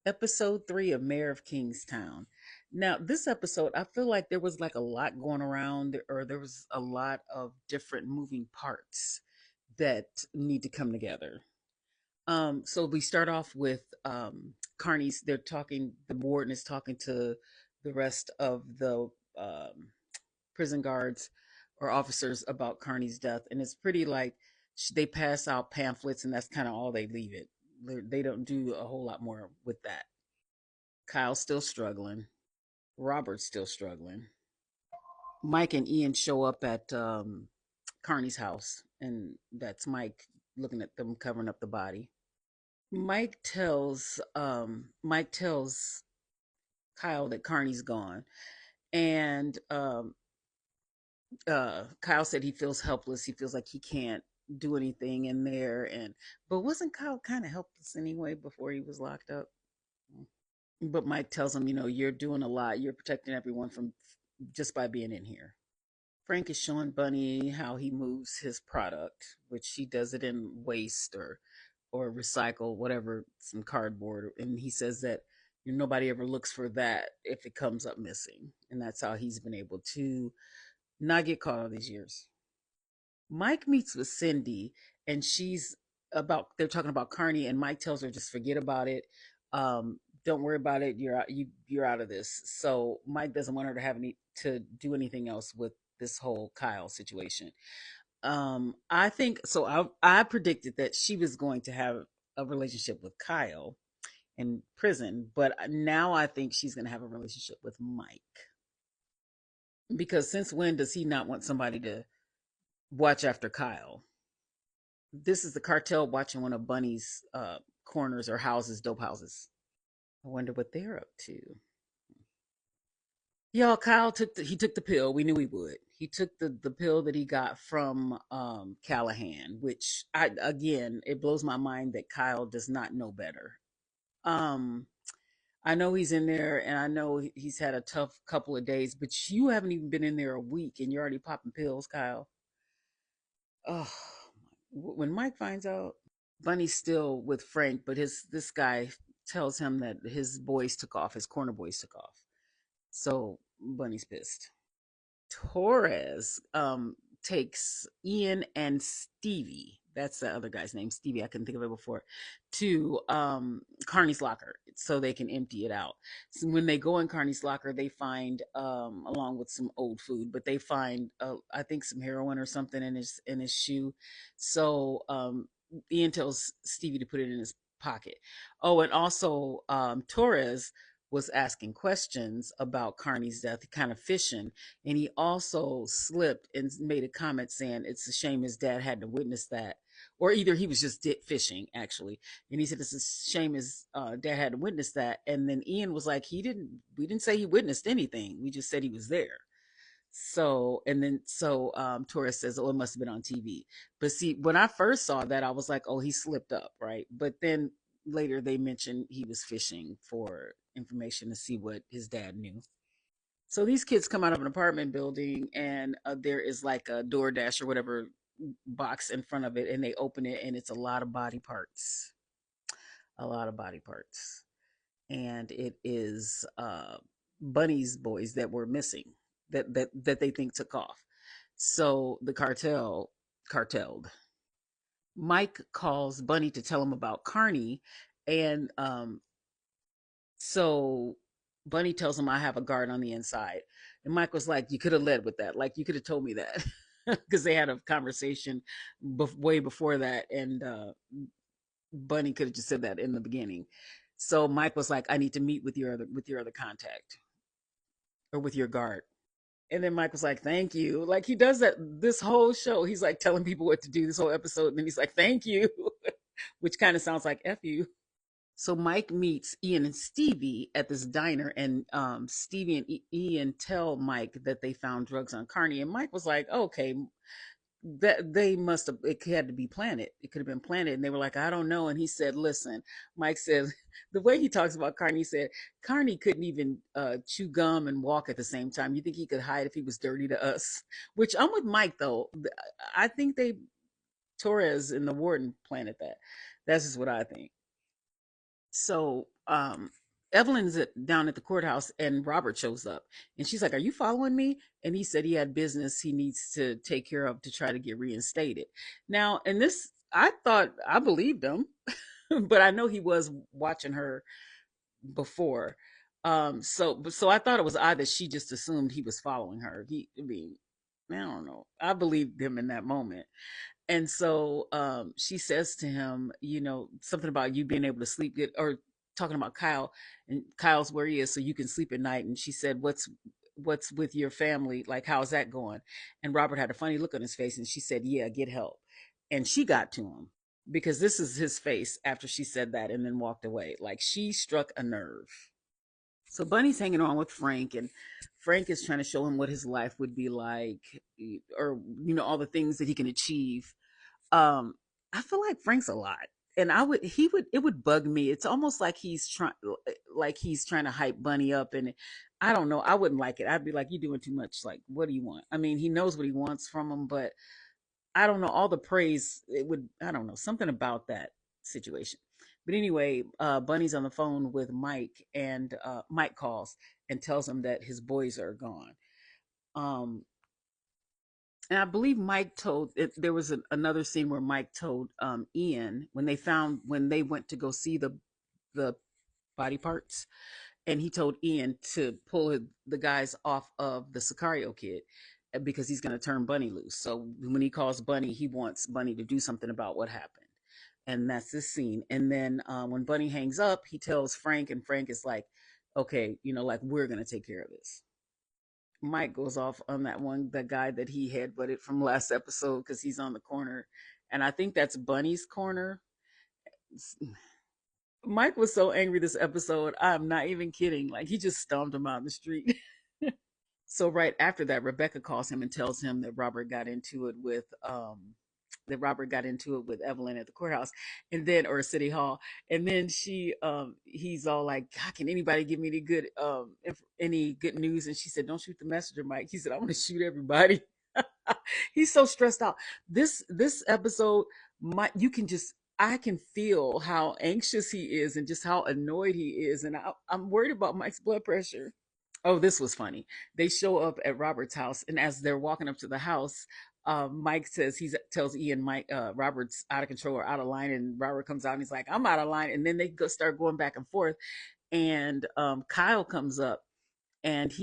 Episode 3 of Mayor of Kingstown. Now, this episode, I feel like there was like a lot going around, or there was a lot of different moving parts that need to come together. So we start off with Carney's, they're talking, the warden is talking to the rest of the um, prison guards or officers about Carney's death. And it's pretty like they pass out pamphlets and that's kind of all they leave it. They don't do a whole lot more with that. Kyle's still struggling. Robert's still struggling. Mike and Ian show up at Carney's house, and that's Mike looking at them covering up the body. Mike tells Kyle that Carney's gone, and Kyle said he feels helpless. He feels like he can't do anything in there, and but wasn't Kyle kind of helpless anyway before he was locked up? But Mike tells him, you're doing a lot. You're protecting everyone from just by being in here. Frank is showing Bunny how he moves his product, which he does it in waste or recycle, whatever, some cardboard. And he says that nobody ever looks for that if it comes up missing. And that's how he's been able to not get caught all these years. Mike meets with Cindy and they're talking about Carney and Mike tells her just forget about it. Don't worry about it. You're out of this. So Mike doesn't want her to have any to do anything else with this whole Kyle situation. I think so. I predicted that she was going to have a relationship with Kyle in prison, but now I think she's going to have a relationship with Mike because since when does he not want somebody to watch after Kyle? This is the cartel watching one of Bunny's corners or houses, dope houses. I wonder what they're up to. Y'all, Kyle he took the pill. We knew he would. He took the pill that he got from Callahan, which I again it blows my mind that Kyle does not know better. Um, I know he's in there, and I know he's had a tough couple of days, but you haven't even been in there a week, and you're already popping pills, Kyle. Oh, when Mike finds out, Bunny's still with Frank, but his this guy tells him that his boys took off, his corner boys took off. So Bunny's pissed. Torres takes Ian and Stevie. That's the other guy's name, Stevie. I couldn't think of it before. To Carney's locker so they can empty it out. So when they go in Carney's locker, they find, along with some old food, but they find, I think, some heroin or something in his shoe. So Ian tells Stevie to put it in his pocket. Oh, and also Torres was asking questions about Carney's death, kind of fishing, and he also slipped and made a comment saying it's a shame his dad had to witness that. Or either he was just fishing, actually. And he said it's a shame his dad had to witness that. And then Ian was like, we didn't say he witnessed anything. We just said he was there. So Torres says, oh, it must have been on TV. But see, when I first saw that, I was like, oh, he slipped up, right? But then later they mentioned he was fishing for information to see what his dad knew. So these kids come out of an apartment building, and there is like a DoorDash or whatever box in front of it, and they open it, and it's a lot of body parts, a lot of body parts, and it is Bunny's boys that were missing, that they think took off. So the cartelled. Mike calls Bunny to tell him about Carney, and so Bunny tells him I have a guard on the inside. And Mike was like, you could have led with that. Like you could have told me that. Because they had a conversation way before that. And Bunny could have just said that in the beginning. So Mike was like, I need to meet with your other contact or with your guard. And then Mike was like, thank you. Like he does that this whole show. He's like telling people what to do this whole episode. And then he's like, thank you, which kind of sounds like F you. So Mike meets Ian and Stevie at this diner, and Stevie and Ian tell Mike that they found drugs on Carney, and Mike was like, "Okay, that they must have. It had to be planted. It could have been planted." And they were like, "I don't know." And he said, "Listen," Mike said, the way he talks about Carney, he said Carney couldn't even chew gum and walk at the same time. You think he could hide if he was dirty to us? Which I'm with Mike though. I think they Torres and the warden planted that. That's just what I think. So um Evelyn's down at the courthouse and Robert shows up and she's like, "Are you following me?" And he said he had business he needs to take care of to try to get reinstated. Now, and this, I thought I believed him, but I know he was watching her before. So I thought it was odd that she just assumed he was following her. I mean, I don't know. I believed him in that moment. And so she says to him, something about you being able to sleep good, or talking about Kyle, and Kyle's where he is so you can sleep at night. And she said, what's with your family? Like, how's that going? And Robert had a funny look on his face and she said, "Yeah, get help." And she got to him because this is his face after she said that and then walked away. Like, she struck a nerve. So Bunny's hanging on with Frank, and Frank is trying to show him what his life would be like, or all the things that he can achieve. um I feel like Frank's a lot, and it would bug me. It's almost like he's trying to hype Bunny up, and I don't know, I wouldn't like it. I'd be like, "You doing too much. Like, what do you want?" I mean, he knows what he wants from him, but I don't know, all the praise, it would, I don't know, something about that situation. But anyway, Bunny's on the phone with Mike, and Mike calls and tells him that his boys are gone. um and I believe Mike told it, there was another scene where Mike told Ian, when they went to go see the body parts, and he told Ian to pull the guys off of the Sicario kid, because he's going to turn Bunny loose. So when he calls Bunny, he wants Bunny to do something about what happened, and that's this scene. And then when Bunny hangs up, he tells Frank, and Frank is like, "Okay, like, we're going to take care of this." Mike goes off on the guy that he headbutted from last episode, because he's on the corner, and I think that's Bunny's corner. Mike was so angry this episode. I'm not even kidding. Like, he just stomped him out in the street. So right after that, Rebecca calls him and tells him that Robert got into it with Evelyn at the courthouse, and then, or City Hall. And then he's all like, "God, can anybody give me any good news?" And she said, "Don't shoot the messenger, Mike." He said, "I'm gonna shoot everybody." He's so stressed out. This episode, you can just, I can feel how anxious he is and just how annoyed he is, and I'm worried about Mike's blood pressure. Oh, this was funny. They show up at Robert's house, and as they're walking up to the house, Mike tells Ian, Robert's out of control or out of line, and Robert comes out and he's like, "I'm out of line," and then they start going back and forth, and Kyle comes up, and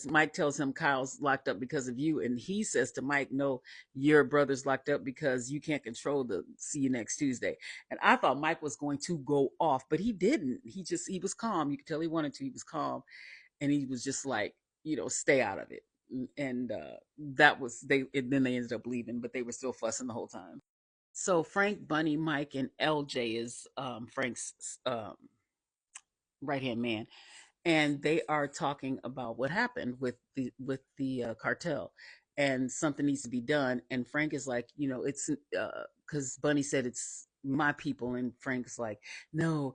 Mike tells him Kyle's locked up because of you, and he says to Mike, "No, your brother's locked up because you can't control the see you next Tuesday." And I thought Mike was going to go off, but he didn't. He was calm. You could tell he wanted to. He was calm, and he was just like, "Stay out of it." And that was they and then they ended up leaving, but they were still fussing the whole time. So Frank, Bunny, Mike, and LJ is Frank's right hand man, and they are talking about what happened with the cartel, and something needs to be done. And Frank is like, it's because Bunny said it's my people, and Frank's like, "No,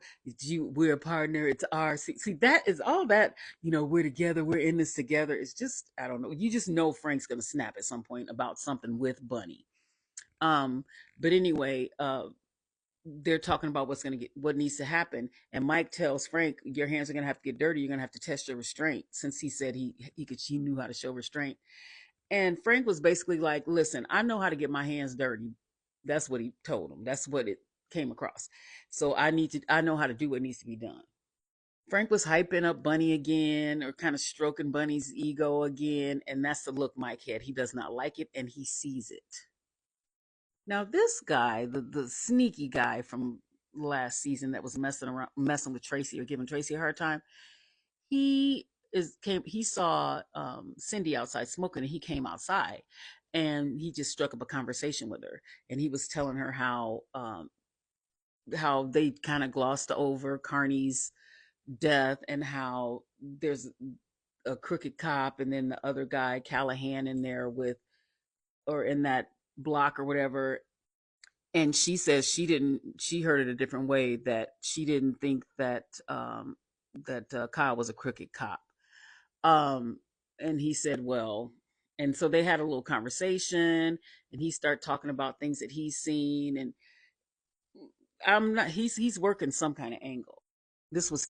we're a partner, it's ours." See, that is all that, we're together, we're in this together. It's just, I don't know, you just know Frank's gonna snap at some point about something with Bunny. um but anyway, they're talking about what needs to happen, and Mike tells Frank, "Your hands are going to have to get dirty, you're going to have to test your restraint," since he said he knew how to show restraint. And Frank was basically like, "Listen, I know how to get my hands dirty." That's what he told him. That's what it came across. So I know how to do what needs to be done. Frank was hyping up Bunny again, or kind of stroking Bunny's ego again, and that's the look Mike had. He does not like it, and he sees it. Now, this guy, the sneaky guy from last season that was messing with Tracy, or giving Tracy a hard time, he saw Cindy outside smoking, and he came outside, and he just struck up a conversation with her, and he was telling her how they kind of glossed over Carney's death, and how there's a crooked cop, and then the other guy Callahan in there with, or in that block or whatever. And she says she heard it a different way, that she didn't think that Kyle was a crooked cop. um and he said, well, and so they had a little conversation, and he started talking about things that he's seen, and I'm not he's working some kind of angle. This was